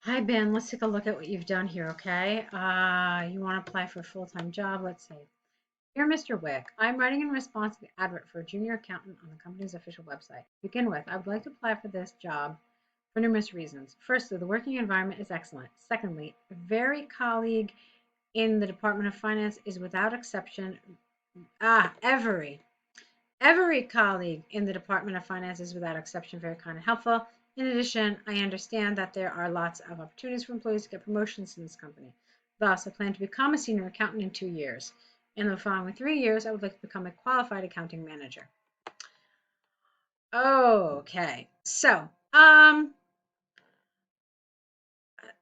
Hi, Ben. Let's take a look at what you've done here, okay? You want to apply for a full-time job. Let's see. Dear Mr. Wick, I'm writing in response to the advert for a junior accountant on the company's official website. To begin with, I would like to apply for this job for numerous reasons. Firstly, the working environment is excellent. Secondly, every colleague in the Department of Finance is without exception, every colleague in the Department of Finance is without exception very kind and helpful. In addition, I understand that there are lots of opportunities for employees to get promotions in this company. Thus, I plan to become a senior accountant in 2 years. In the following 3 years, I would like to become a qualified accounting manager. Okay, so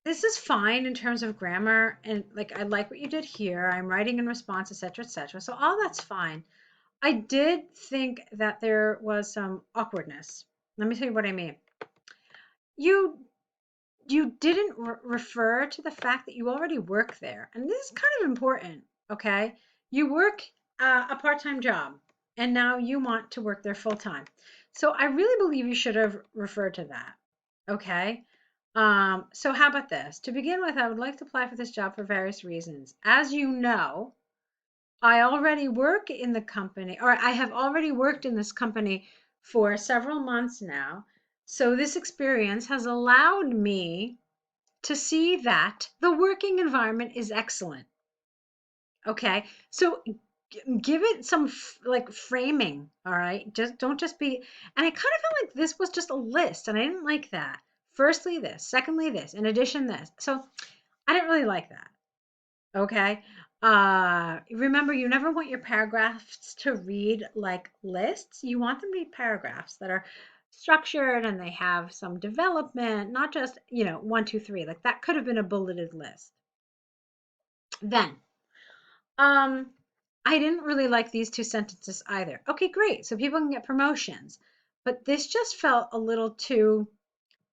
this is fine in terms of grammar, and like I like what you did here. I'm writing in response, etc., etc. So all that's fine. I did think that there was some awkwardness. Let me tell you what I mean. You you didn't refer to the fact that you already work there, and this is kind of important. Okay, you work a part-time job, and now you want to work there full-time. So I really believe you should have referred to that. Okay. So how about this? To begin with, I would like to apply for this job for various reasons. As you know, I already work in the company, or I have already worked in this company for several months now. So this experience has allowed me to see that the working environment is excellent. Okay. So give it some like framing. All right. Just don't just be, and I kind of felt like this was just a list and I didn't like that. Firstly, this, secondly, this, in addition, this. So I didn't really like that. Okay. Remember, you never want your paragraphs to read like lists. You want them to be paragraphs that are structured and they have some development, not just, one, two, three. Like that could have been a bulleted list. Then, um, I didn't really like these two sentences either. Okay, great. So people can get promotions, but this just felt a little too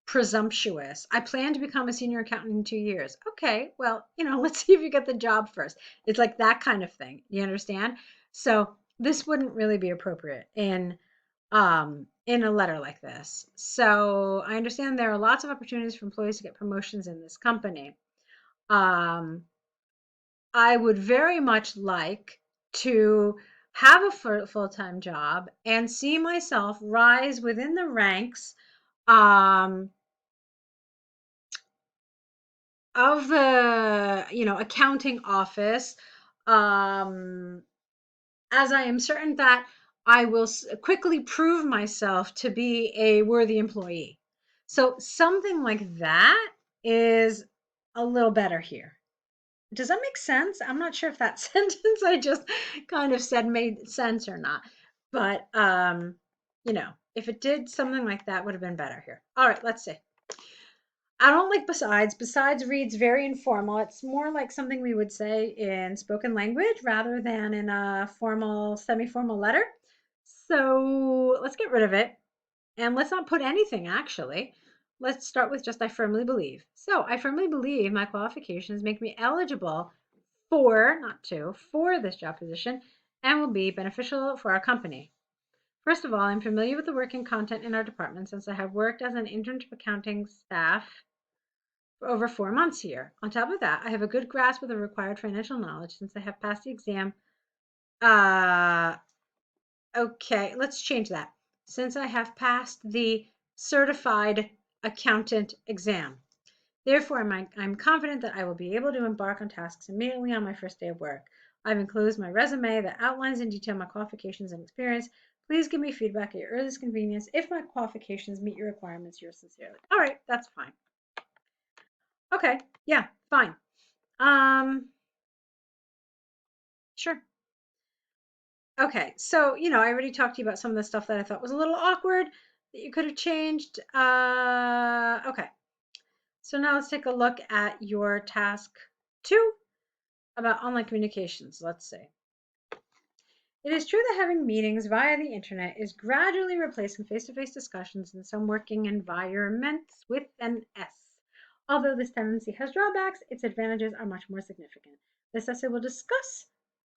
presumptuous. I plan to become a senior accountant in 2 years. Okay, well, let's see if you get the job first. It's like that kind of thing. You understand? So this wouldn't really be appropriate in a letter like this. So I understand there are lots of opportunities for employees to get promotions in this company. Um, I would very much like to have a full-time job and see myself rise within the ranks um, of the accounting office, um, as I am certain that I will quickly prove myself to be a worthy employee. So something like that is a little better here. Does that make sense? I'm not sure if that sentence I just kind of said made sense or not, but if it did, something like that would have been better here. All right, let's see. I don't like besides. Besides reads very informal. It's more like something we would say in spoken language rather than in a formal, semi-formal letter. So let's get rid of it. And let's not put anything actually. Let's start with just I firmly believe. So I firmly believe my qualifications make me eligible for, not to, for this job position and will be beneficial for our company. First of all, I'm familiar with the working content in our department since I have worked as an internship accounting staff for over 4 months here. On top of that, I have a good grasp of the required financial knowledge since I have passed the exam. Uh, okay, let's change that. Since I have passed the certified accountant exam. Therefore, I'm confident that I will be able to embark on tasks immediately on my first day of work. I've enclosed my resume that outlines in detail my qualifications and experience. Please give me feedback at your earliest convenience if my qualifications meet your requirements. Yours sincerely. All right, that's fine. Okay, yeah, fine. Um, sure. Okay, so I already talked to you about some of the stuff that I thought was a little awkward that you could have changed. Okay, so now let's take a look at your task 2 about online communications. Let's see. It is true that having meetings via the internet is gradually replacing face-to-face discussions in some working environments with an S. Although this tendency has drawbacks, its advantages are much more significant. This essay will discuss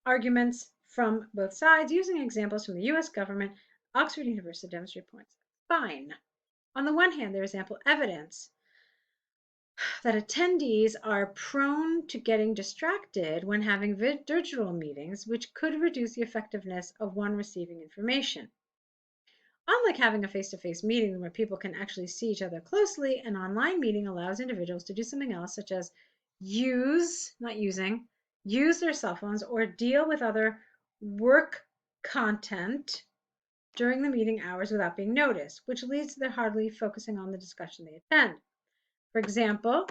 arguments from both sides using examples from the US government, Oxford University demonstrate points. Fine. On the one hand, there is ample evidence that attendees are prone to getting distracted when having digital meetings, which could reduce the effectiveness of one receiving information. Unlike having a face-to-face meeting where people can actually see each other closely, an online meeting allows individuals to do something else, such as use their cell phones or deal with other work content during the meeting hours without being noticed, which leads to their hardly focusing on the discussion they attend. For example,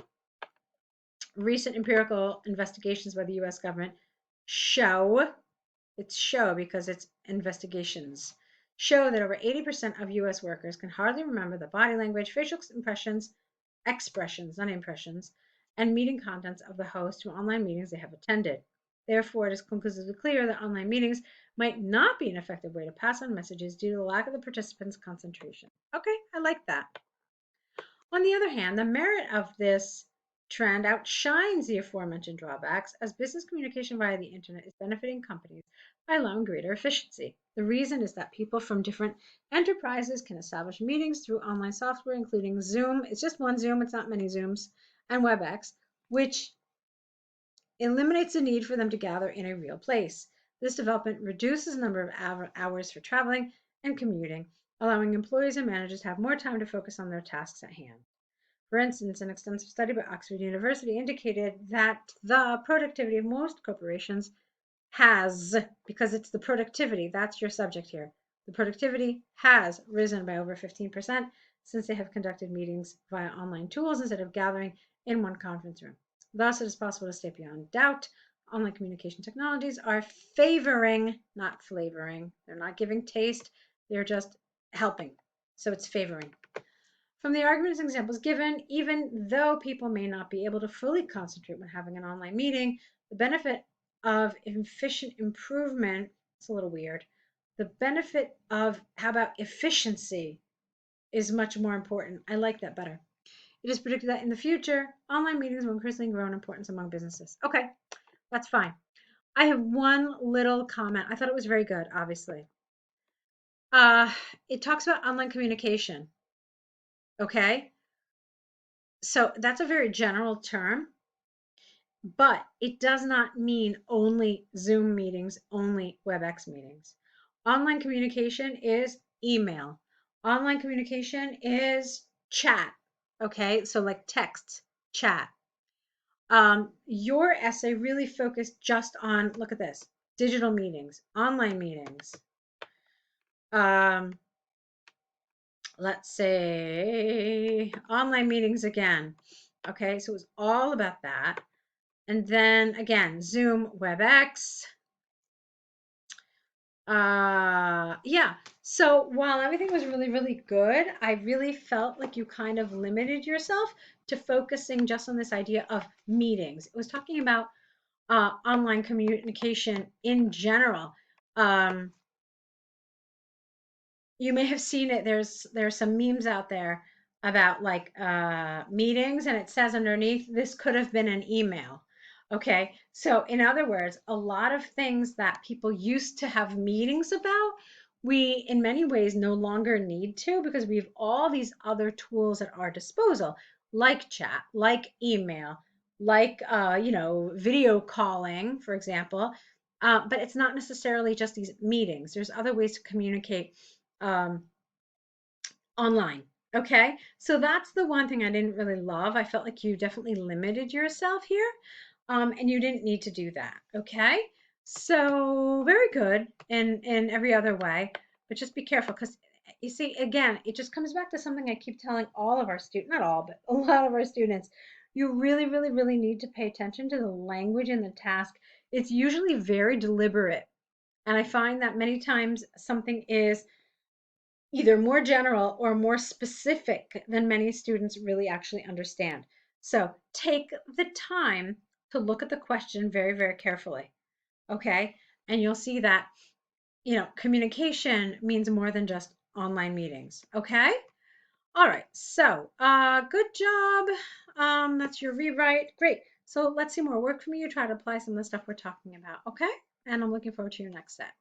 recent empirical investigations by the US government show because it's investigations show that over 80% of US workers can hardly remember the body language, facial expressions, not impressions, and meeting contents of the host to online meetings they have attended. Therefore, it is conclusively clear that online meetings might not be an effective way to pass on messages due to the lack of the participants' concentration. Okay, I like that. On the other hand, the merit of this trend outshines the aforementioned drawbacks, as business communication via the internet is benefiting companies by allowing greater efficiency. The reason is that people from different enterprises can establish meetings through online software, including Zoom. It's just one Zoom, it's not many Zooms, and WebEx, which eliminates the need for them to gather in a real place. This development reduces the number of hours for traveling and commuting, allowing employees and managers to have more time to focus on their tasks at hand. For instance, an extensive study by Oxford University indicated that the productivity of most corporations has, because it's the productivity, that's your subject here, the productivity has risen by over 15% since they have conducted meetings via online tools instead of gathering in one conference room. Thus, it is possible to state beyond doubt online communication technologies are favoring, not flavoring. They're not giving taste, they're just helping. So it's favoring. From the arguments and examples given, even though people may not be able to fully concentrate when having an online meeting, the benefit of efficient improvement, it's a little weird. The benefit of, how about efficiency, is much more important. I like that better. It is predicted that in the future, online meetings will increasingly grow in importance among businesses. Okay, that's fine. I have one little comment. I thought it was very good, obviously. It talks about online communication. Okay, so that's a very general term, but it does not mean only Zoom meetings, only WebEx meetings. Online communication is email. Online communication is chat. Okay, so like text, chat. Your essay really focused just on, look at this, digital meetings, online meetings. Let's say online meetings again. Okay, so it was all about that. And then again, Zoom, WebEx. Yeah. So while everything was really, really good, I really felt like you kind of limited yourself to focusing just on this idea of meetings. It was talking about online communication in general. You may have seen it. There's some memes out there about like meetings, and it says underneath, this could have been an email. Okay, so in other words, a lot of things that people used to have meetings about, we in many ways no longer need to, because we have all these other tools at our disposal, like chat, like email, like video calling, for example. But it's not necessarily just these meetings. There's other ways to communicate um, online. Okay, so that's the one thing I didn't really love. I felt like you definitely limited yourself here, and you didn't need to do that. Okay, so very good in every other way, but just be careful, because you see, again, it just comes back to something I keep telling all of our students, not all, but a lot of our students. You really, really, really need to pay attention to the language in the task. It's usually very deliberate, and I find that many times something is either more general or more specific than many students really actually understand. So take the time to look at the question very, very carefully. Okay. And you'll see that, communication means more than just online meetings. Okay. All right. So, good job. That's your rewrite. Great. So let's see more work from you. Try to apply some of the stuff we're talking about. Okay. And I'm looking forward to your next set.